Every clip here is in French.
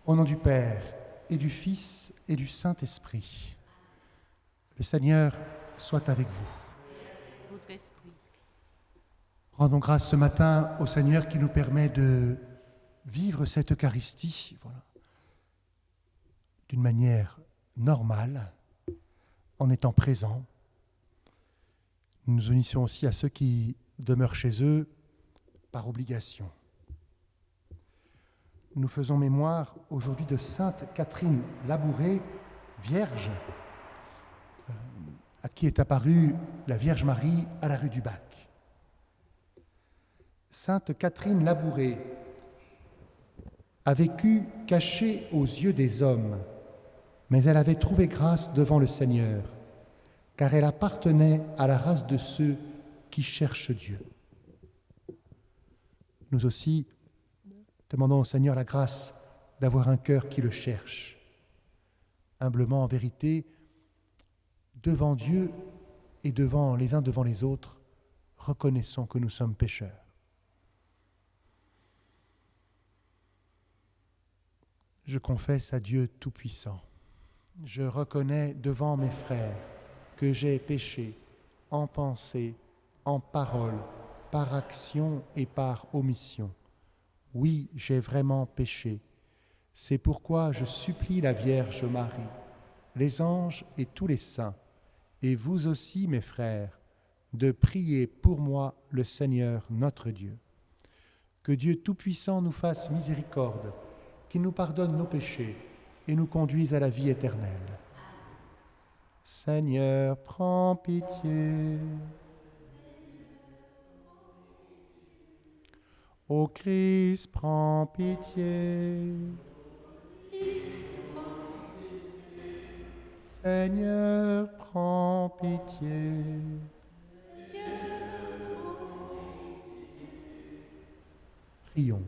Au nom du Père, et du Fils, et du Saint-Esprit. Le Seigneur soit avec vous. Votre esprit. Rendons grâce ce matin au Seigneur qui nous permet de vivre cette Eucharistie d'une manière normale, en étant présents. Nous nous unissons aussi à ceux qui demeurent chez eux par obligation. Nous faisons mémoire aujourd'hui de Sainte Catherine Labouré, Vierge, à qui est apparue la Vierge Marie à la rue du Bac. Sainte Catherine Labouré a vécu cachée aux yeux des hommes, mais elle avait trouvé grâce devant le Seigneur, car elle appartenait à la race de ceux qui cherchent Dieu. Nous aussi, demandons au Seigneur la grâce d'avoir un cœur qui le cherche. Humblement, en vérité, devant Dieu et devant les uns devant les autres, reconnaissons que nous sommes pécheurs. Je confesse à Dieu Tout-Puissant. Je reconnais devant mes frères que j'ai péché en pensée, en parole, par action et par omission. Oui, j'ai vraiment péché. C'est pourquoi je supplie la Vierge Marie, les anges et tous les saints, et vous aussi, mes frères, de prier pour moi le Seigneur notre Dieu. Que Dieu Tout-Puissant nous fasse miséricorde, qu'il nous pardonne nos péchés et nous conduise à la vie éternelle. Seigneur, prends pitié. Ô Christ, prends pitié. Seigneur, prends pitié. Prions.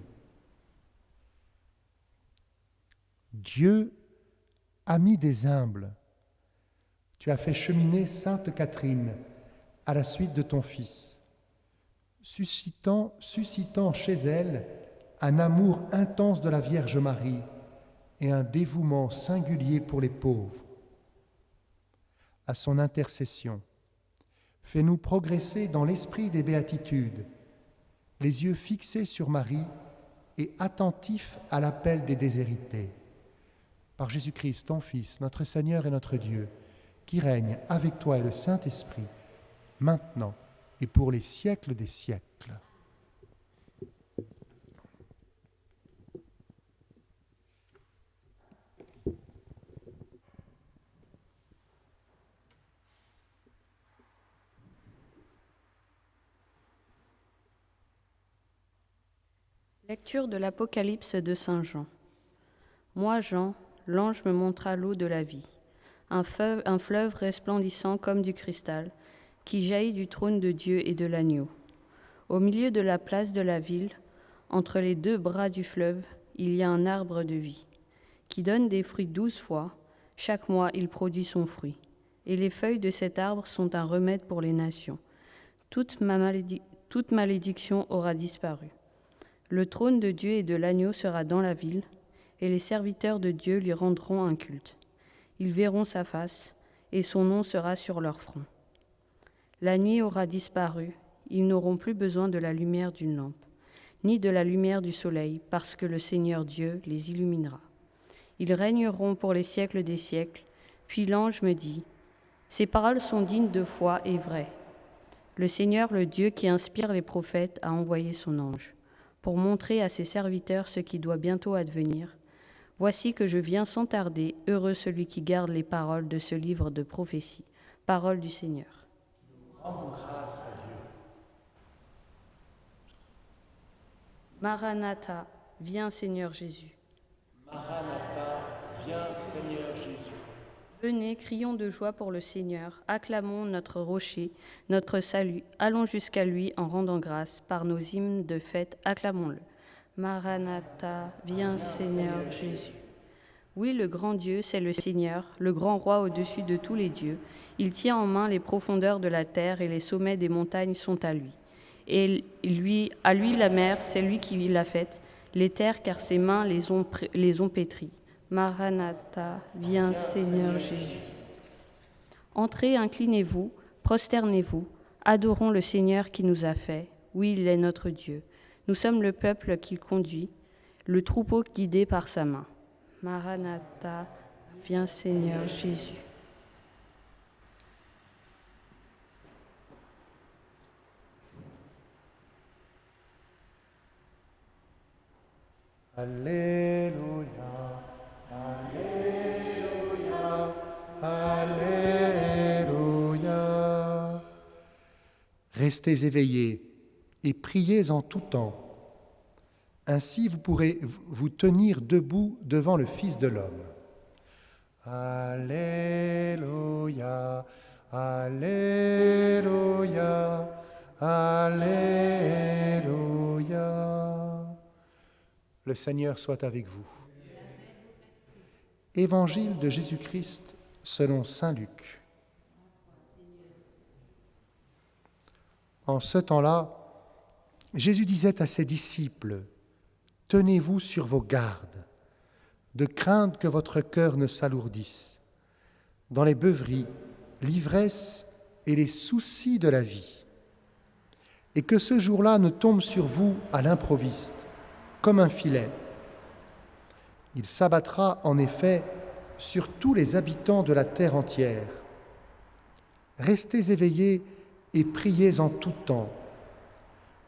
Dieu, ami des humbles, tu as fait cheminer Sainte Catherine à la suite de ton Fils, suscitant chez elle un amour intense de la Vierge Marie et un dévouement singulier pour les pauvres. À son intercession, fais-nous progresser dans l'esprit des béatitudes, les yeux fixés sur Marie et attentifs à l'appel des déshérités. Par Jésus-Christ, ton Fils, notre Seigneur et notre Dieu, qui règne avec toi et le Saint-Esprit, maintenant et pour les siècles des siècles. Lecture de l'Apocalypse de Saint Jean. Moi, Jean, l'ange me montra l'eau de la vie, un fleuve resplendissant comme du cristal, qui jaillit du trône de Dieu et de l'agneau. Au milieu de la place de la ville, entre les deux bras du fleuve, il y a un arbre de vie, qui donne des fruits 12 fois. Chaque mois, il produit son fruit. Et les feuilles de cet arbre sont un remède pour les nations. Toute malédiction aura disparu. Le trône de Dieu et de l'agneau sera dans la ville, et les serviteurs de Dieu lui rendront un culte. Ils verront sa face, et son nom sera sur leur front. La nuit aura disparu, ils n'auront plus besoin de la lumière d'une lampe, ni de la lumière du soleil, parce que le Seigneur Dieu les illuminera. Ils régneront pour les siècles des siècles. Puis l'ange me dit, « Ces paroles sont dignes de foi et vraies. Le Seigneur, le Dieu qui inspire les prophètes, a envoyé son ange, pour montrer à ses serviteurs ce qui doit bientôt advenir. Voici que je viens sans tarder, heureux celui qui garde les paroles de ce livre de prophétie. Parole du Seigneur. » Rendons grâce à Dieu. Maranatha, viens Seigneur Jésus. Maranatha, viens Seigneur Jésus. Venez, crions de joie pour le Seigneur, acclamons notre rocher, notre salut, allons jusqu'à lui en rendant grâce, par nos hymnes de fête, acclamons-le. Maranatha, viens Seigneur Jésus. Oui, le grand Dieu, c'est le Seigneur, le grand roi au-dessus de tous les dieux. Il tient en main les profondeurs de la terre et les sommets des montagnes sont à lui. Et à lui la mer, c'est lui qui l'a faite. les terres car ses mains les ont pétries. Maranatha, viens Seigneur Jésus. Entrez, inclinez-vous, prosternez-vous, adorons le Seigneur qui nous a fait. Oui, il est notre Dieu. Nous sommes le peuple qu'il conduit, le troupeau guidé par sa main. Maranatha, viens Seigneur Jésus. Alléluia, Alléluia, Alléluia. Restez éveillés et priez en tout temps. Ainsi vous pourrez vous tenir debout devant le Fils de l'homme. Alléluia, Alléluia, Alléluia. Le Seigneur soit avec vous. Évangile de Jésus-Christ selon saint Luc. En ce temps-là, Jésus disait à ses disciples, « Tenez-vous sur vos gardes, de crainte que votre cœur ne s'alourdisse dans les beuveries, l'ivresse et les soucis de la vie, et que ce jour-là ne tombe sur vous à l'improviste, comme un filet. Il s'abattra en effet sur tous les habitants de la terre entière. Restez éveillés et priez en tout temps.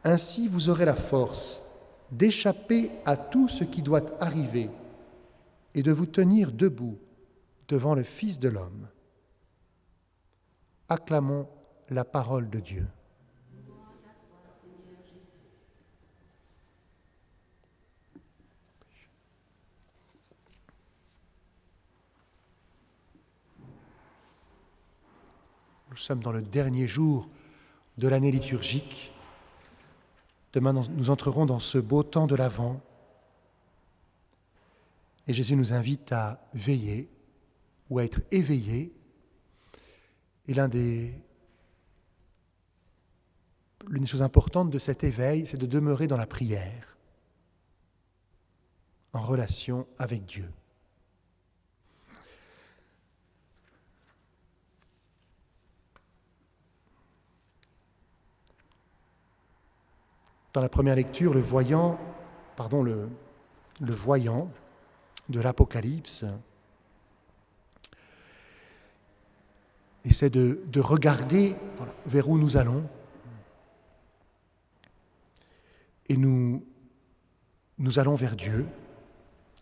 Ainsi vous aurez la force d'échapper à tout ce qui doit arriver et de vous tenir debout devant le Fils de l'homme. » Acclamons la parole de Dieu. Nous sommes dans le dernier jour de l'année liturgique. Demain, nous entrerons dans ce beau temps de l'Avent. Et Jésus nous invite à veiller ou à être éveillé. Et l'une des choses importantes de cet éveil, c'est de demeurer dans la prière, en relation avec Dieu. Dans la première lecture, le voyant de l'Apocalypse essaie de regarder vers où nous allons. Et nous allons vers Dieu.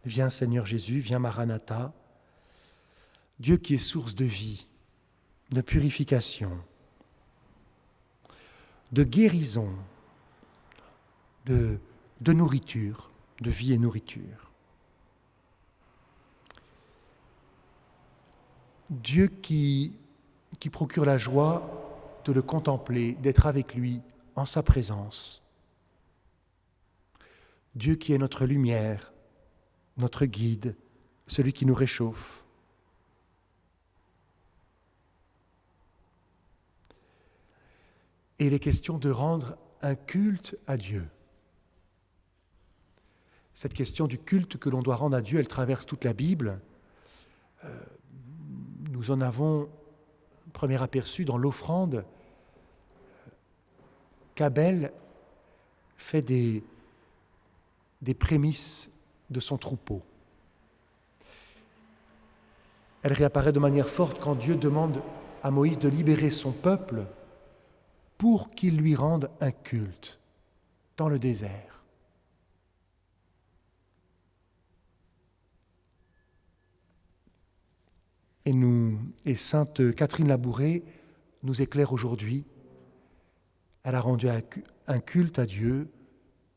Viens Seigneur Jésus, viens Maranatha. Dieu qui est source de vie, de purification, de guérison, de nourriture, de vie et nourriture. Dieu qui procure la joie de le contempler, d'être avec lui en sa présence. Dieu qui est notre lumière, notre guide, celui qui nous réchauffe. Et il est question de rendre un culte à Dieu. Cette question du culte que l'on doit rendre à Dieu, elle traverse toute la Bible. Nous en avons premier aperçu dans l'offrande qu'Abel fait des prémices de son troupeau. Elle réapparaît de manière forte quand Dieu demande à Moïse de libérer son peuple pour qu'il lui rende un culte dans le désert. Et sainte Catherine Labouré nous éclaire aujourd'hui. Elle a rendu un culte à Dieu,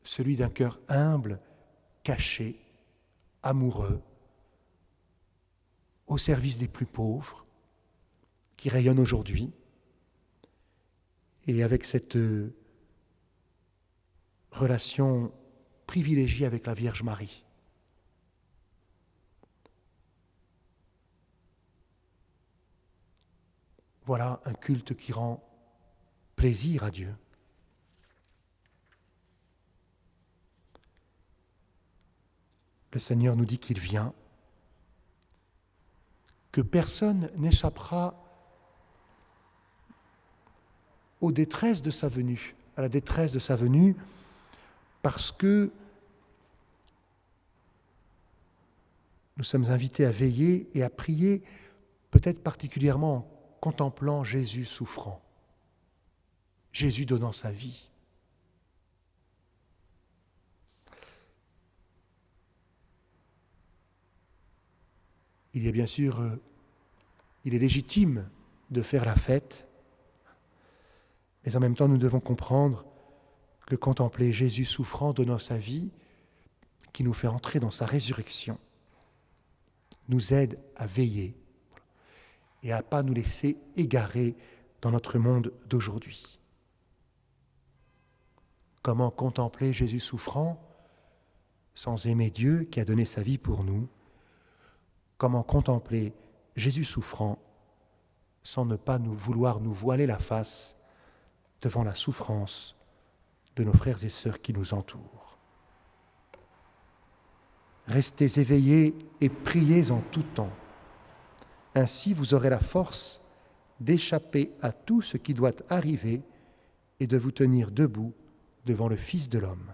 celui d'un cœur humble, caché, amoureux, au service des plus pauvres, qui rayonne aujourd'hui. Et avec cette relation privilégiée avec la Vierge Marie. Voilà un culte qui rend plaisir à Dieu. le Seigneur nous dit qu'il vient, que personne n'échappera aux détresses de sa venue, à la détresse de sa venue, parce que nous sommes invités à veiller et à prier, peut-être particulièrement en contemplant Jésus souffrant, Jésus donnant sa vie. Il y a bien sûr, il est légitime de faire la fête, mais en même temps nous devons comprendre que contempler Jésus souffrant, donnant sa vie, qui nous fait entrer dans sa résurrection, nous aide à veiller et à ne pas nous laisser égarer dans notre monde d'aujourd'hui. Comment contempler Jésus souffrant sans aimer Dieu qui a donné sa vie pour nous? Comment contempler Jésus souffrant sans ne pas vouloir nous voiler la face devant la souffrance de nos frères et sœurs qui nous entourent? Restez éveillés et priez en tout temps. Ainsi vous aurez la force d'échapper à tout ce qui doit arriver et de vous tenir debout devant le Fils de l'homme.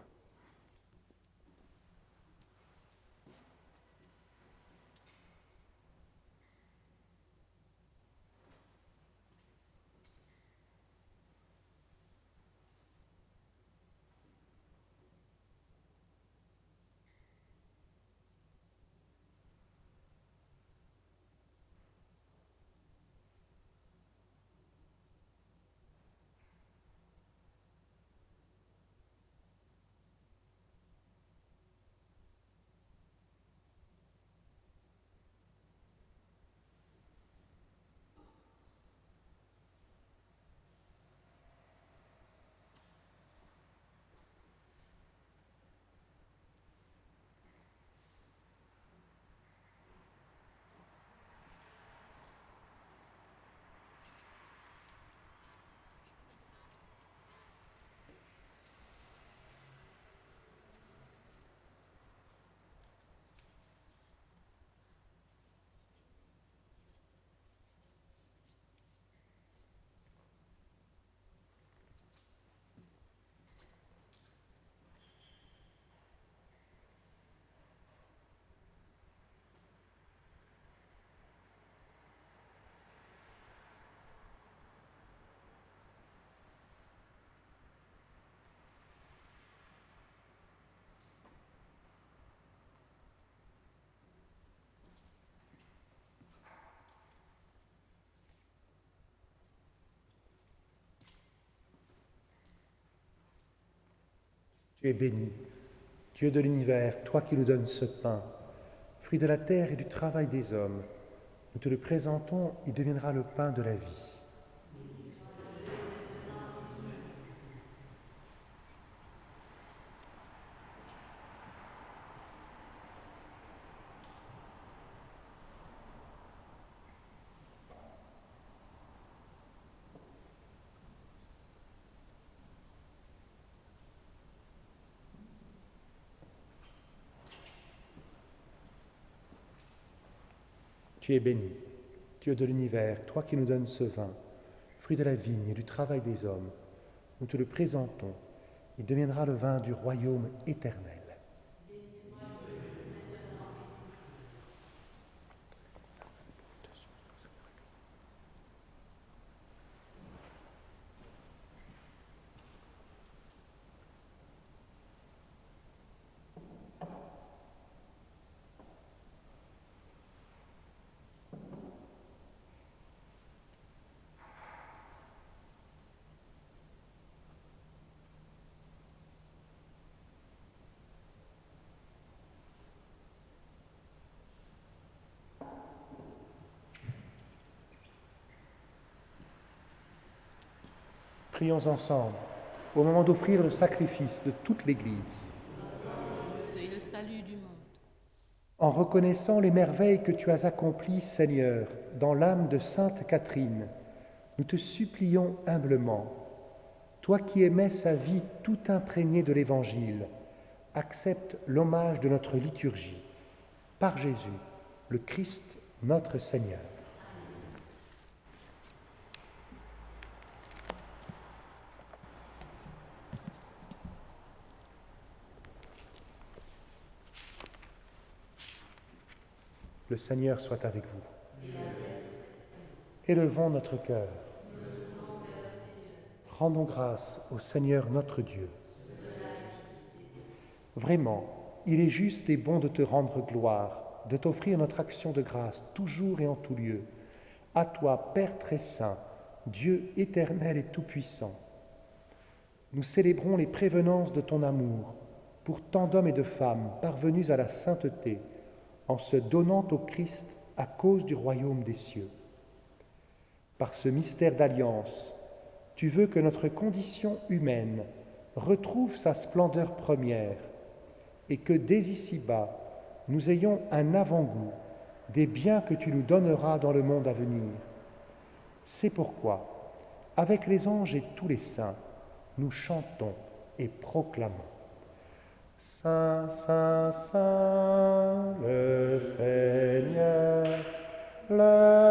Tu es béni, Dieu de l'univers, toi qui nous donnes ce pain, fruit de la terre et du travail des hommes. Nous te le présentons, il deviendra le pain de la vie. Tu es béni, Dieu de l'univers, toi qui nous donnes ce vin, fruit de la vigne et du travail des hommes. Nous te le présentons, il deviendra le vin du royaume éternel. Prions ensemble, au moment d'offrir le sacrifice de toute l'Église. Et le salut du monde. En reconnaissant les merveilles que tu as accomplies, Seigneur, dans l'âme de Sainte Catherine, nous te supplions humblement, toi qui aimais sa vie tout imprégnée de l'Évangile, accepte l'hommage de notre liturgie. par Jésus, le Christ, notre Seigneur. Le Seigneur soit avec vous. Élevons notre cœur. Rendons grâce au Seigneur notre Dieu. Vraiment, il est juste et bon de te rendre gloire, de t'offrir notre action de grâce, toujours et en tout lieu. À toi, Père très saint, Dieu éternel et tout-puissant. Nous célébrons les prévenances de ton amour pour tant d'hommes et de femmes parvenus à la sainteté, en se donnant au Christ à cause du royaume des cieux. Par ce mystère d'alliance, tu veux que notre condition humaine retrouve sa splendeur première et que dès ici-bas, nous ayons un avant-goût des biens que tu nous donneras dans le monde à venir. C'est pourquoi, avec les anges et tous les saints, nous chantons et proclamons. Saint, Saint, Saint, le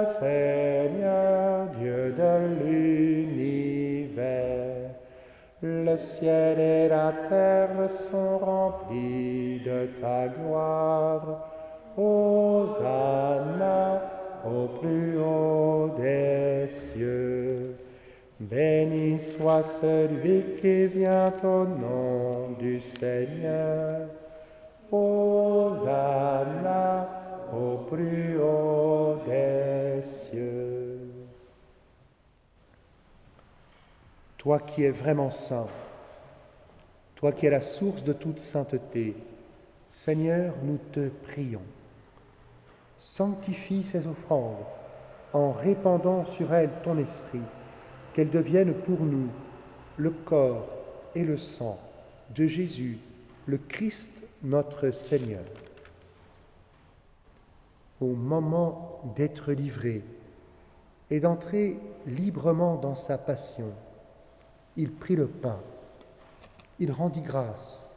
Seigneur Dieu de l'univers. Le ciel et la terre sont remplis de ta gloire. Hosanna au plus haut des cieux. Béni soit celui qui vient au nom du Seigneur. Hosanna au plus haut des cieux. Toi qui es vraiment saint, toi qui es la source de toute sainteté, Seigneur, nous te prions. Sanctifie ces offrandes en répandant sur elles ton esprit, qu'elles deviennent pour nous le corps et le sang de Jésus, le Christ notre Seigneur. Au moment d'être livré et d'entrer librement dans sa passion, il prit le pain, il rendit grâce,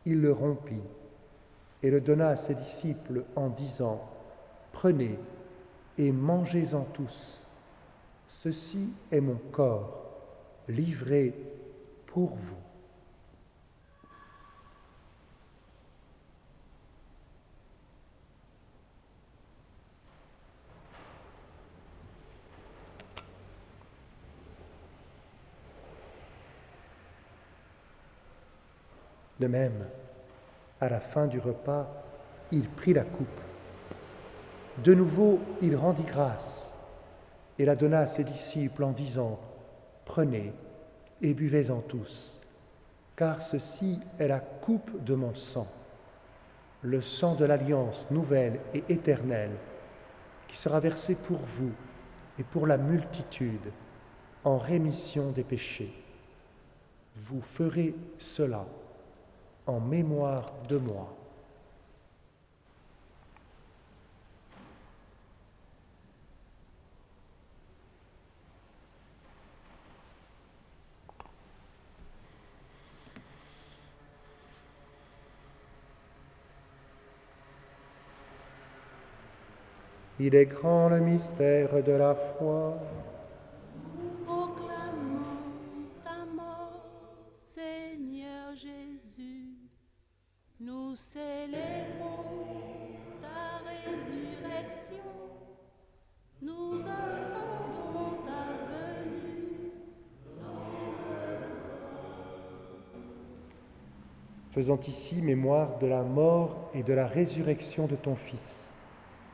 il le rompit et le donna à ses disciples en disant : « Prenez et mangez-en tous. Ceci est mon corps, livré pour vous. » De même, à la fin du repas, il prit la coupe. De nouveau, il rendit grâce et la donna à ses disciples en disant : « Prenez et buvez-en tous, car ceci est la coupe de mon sang, le sang de l'alliance nouvelle et éternelle, qui sera versé pour vous et pour la multitude en rémission des péchés. Vous ferez cela en mémoire de moi. » Il est grand le mystère de la foi. Proclamons ta mort, Seigneur Jésus. Nous célébrons ta résurrection. Nous attendons ta venue. Faisant ici mémoire de la mort et de la résurrection de ton Fils,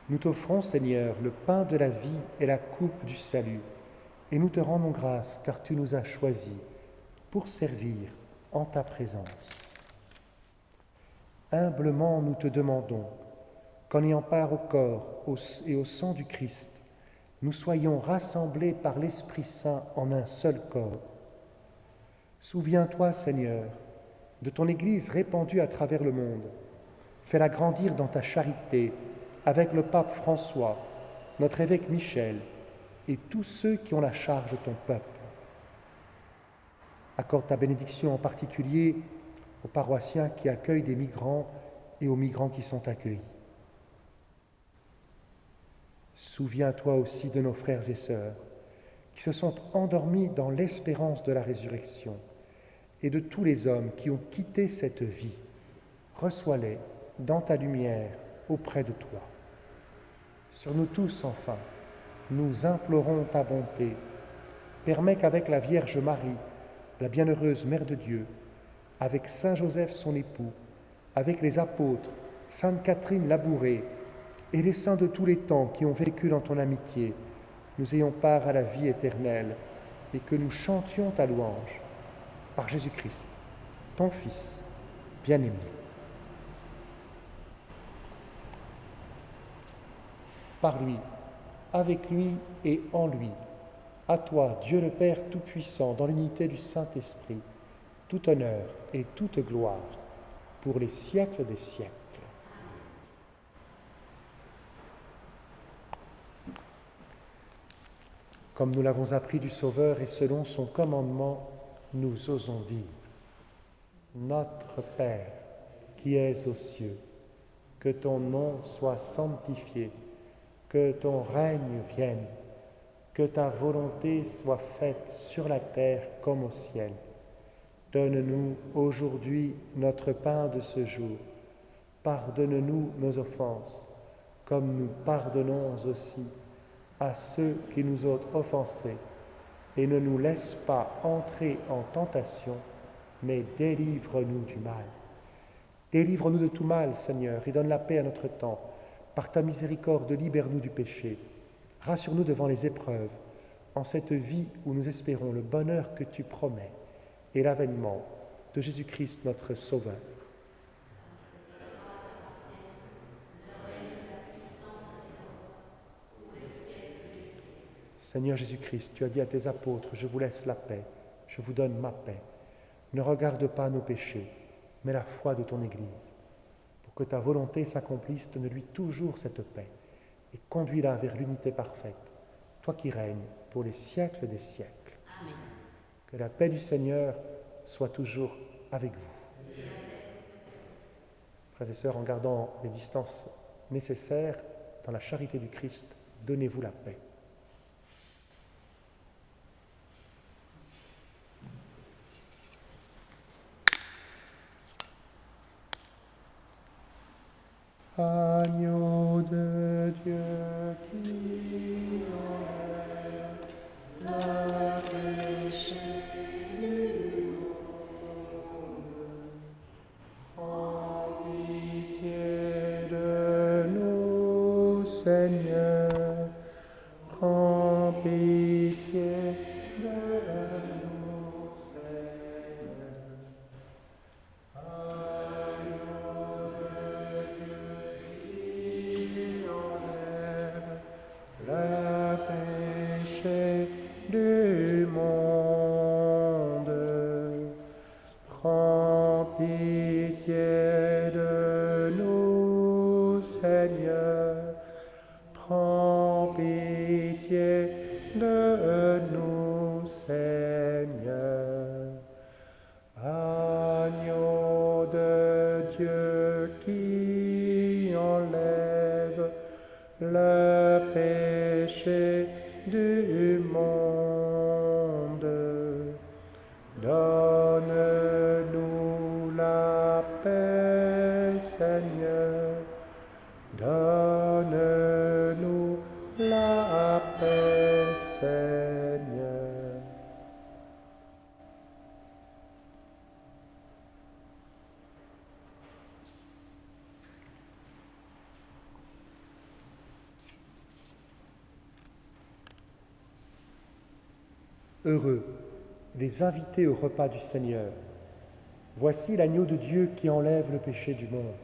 nous t'offrons, Seigneur, le pain de la vie et la coupe du salut, et nous te rendons grâce car tu nous as choisis pour servir en ta présence. Humblement, nous te demandons qu'en ayant part au corps et au sang du Christ, nous soyons rassemblés par l'Esprit Saint en un seul corps. Souviens-toi, Seigneur, de ton Église répandue à travers le monde. Fais-la grandir dans ta charité avec le pape François, notre évêque Michel et tous ceux qui ont la charge de ton peuple. Accorde ta bénédiction en particulier aux paroissiens qui accueillent des migrants et aux migrants qui sont accueillis. Souviens-toi aussi de nos frères et sœurs qui se sont endormis dans l'espérance de la résurrection et de tous les hommes qui ont quitté cette vie. Reçois-les dans ta lumière auprès de toi. Sur nous tous, enfin, nous implorons ta bonté. Permets qu'avec la Vierge Marie, la bienheureuse Mère de Dieu, avec Saint Joseph son époux, avec les apôtres, Sainte Catherine Labourée et les saints de tous les temps qui ont vécu dans ton amitié, nous ayons part à la vie éternelle et que nous chantions ta louange. Par Jésus-Christ, ton Fils bien-aimé. Par lui, avec lui et en lui, à toi, Dieu le Père Tout-Puissant, dans l'unité du Saint-Esprit, tout honneur et toute gloire pour les siècles des siècles. Comme nous l'avons appris du Sauveur et selon son commandement, nous osons dire: Notre Père, qui es aux cieux, que ton nom soit sanctifié, que ton règne vienne, que ta volonté soit faite sur la terre comme au ciel. Donne-nous aujourd'hui notre pain de ce jour. Pardonne-nous nos offenses, comme nous pardonnons aussi à ceux qui nous ont offensés. Et ne nous laisse pas entrer en tentation, mais délivre-nous du mal. Délivre-nous de tout mal, Seigneur, et donne la paix à notre temps. Par ta miséricorde, libère-nous du péché. Rassure-nous devant les épreuves, en cette vie où nous espérons le bonheur que tu promets et l'avènement de Jésus-Christ, notre Sauveur. Seigneur Jésus-Christ, tu as dit à tes apôtres, je vous laisse la paix, je vous donne ma paix. Ne regarde pas nos péchés, mais la foi de ton Église. Pour que ta volonté s'accomplisse, donne-lui toujours cette paix et conduis-la vers l'unité parfaite, toi qui règnes pour les siècles des siècles. Amen. Que la paix du Seigneur soit toujours avec vous. Amen. Frères et sœurs, en gardant les distances nécessaires dans la charité du Christ, donnez-vous la paix. Agneau de Dieu qui enlève le péché du monde, prends pitié de nous, Seigneur, prends pitié de nous, Seigneur. Le péché du monde, prends pitié de nous, Seigneur, prends pitié de nous, Seigneur. Agneau de Dieu qui enlève le péché du monde, donne-nous la paix, Seigneur, donne-nous la paix, Seigneur. Heureux les invités au repas du Seigneur. Voici l'agneau de Dieu qui enlève le péché du monde.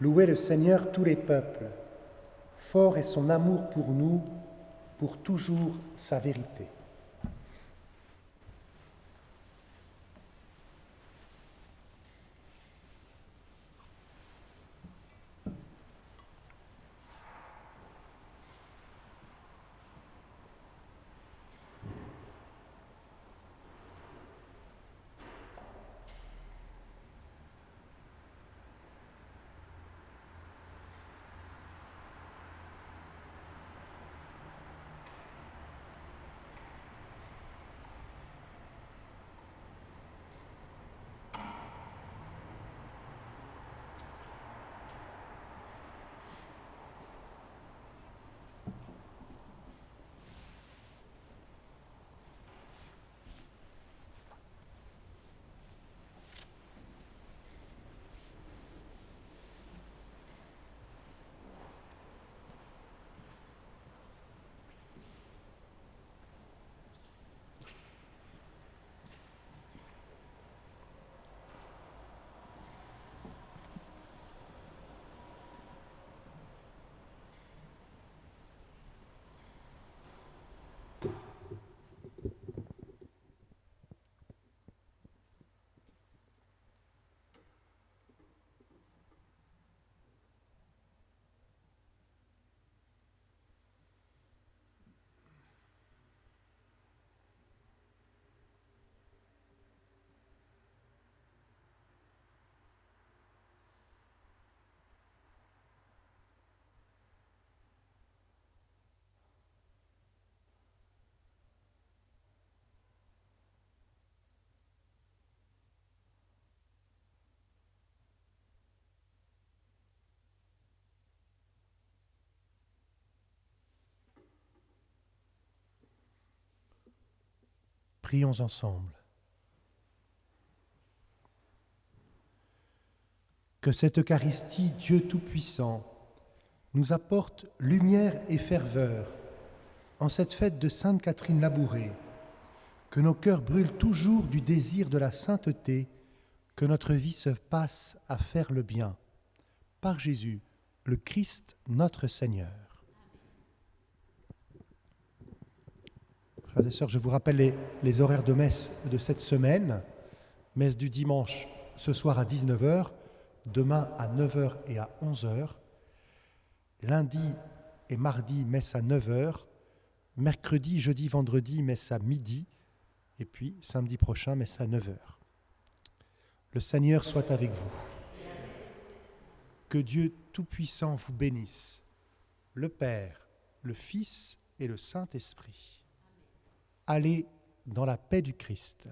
Louez le Seigneur tous les peuples. Fort est son amour pour nous, pour toujours sa vérité. Prions ensemble. Que cette Eucharistie, Dieu Tout-Puissant, nous apporte lumière et ferveur en cette fête de Sainte Catherine Labourée, que nos cœurs brûlent toujours du désir de la sainteté, que notre vie se passe à faire le bien. Par Jésus, le Christ, notre Seigneur. Frères et sœurs, je vous rappelle les horaires de messe de cette semaine. Messe du dimanche ce soir à 19h, demain à 9h et à 11h. Lundi et mardi, messe à 9h. Mercredi, jeudi, vendredi, messe à midi. Et puis samedi prochain, messe à 9h. Le Seigneur soit avec vous. Que Dieu Tout-Puissant vous bénisse, le Père, le Fils et le Saint-Esprit. Allez dans la paix du Christ.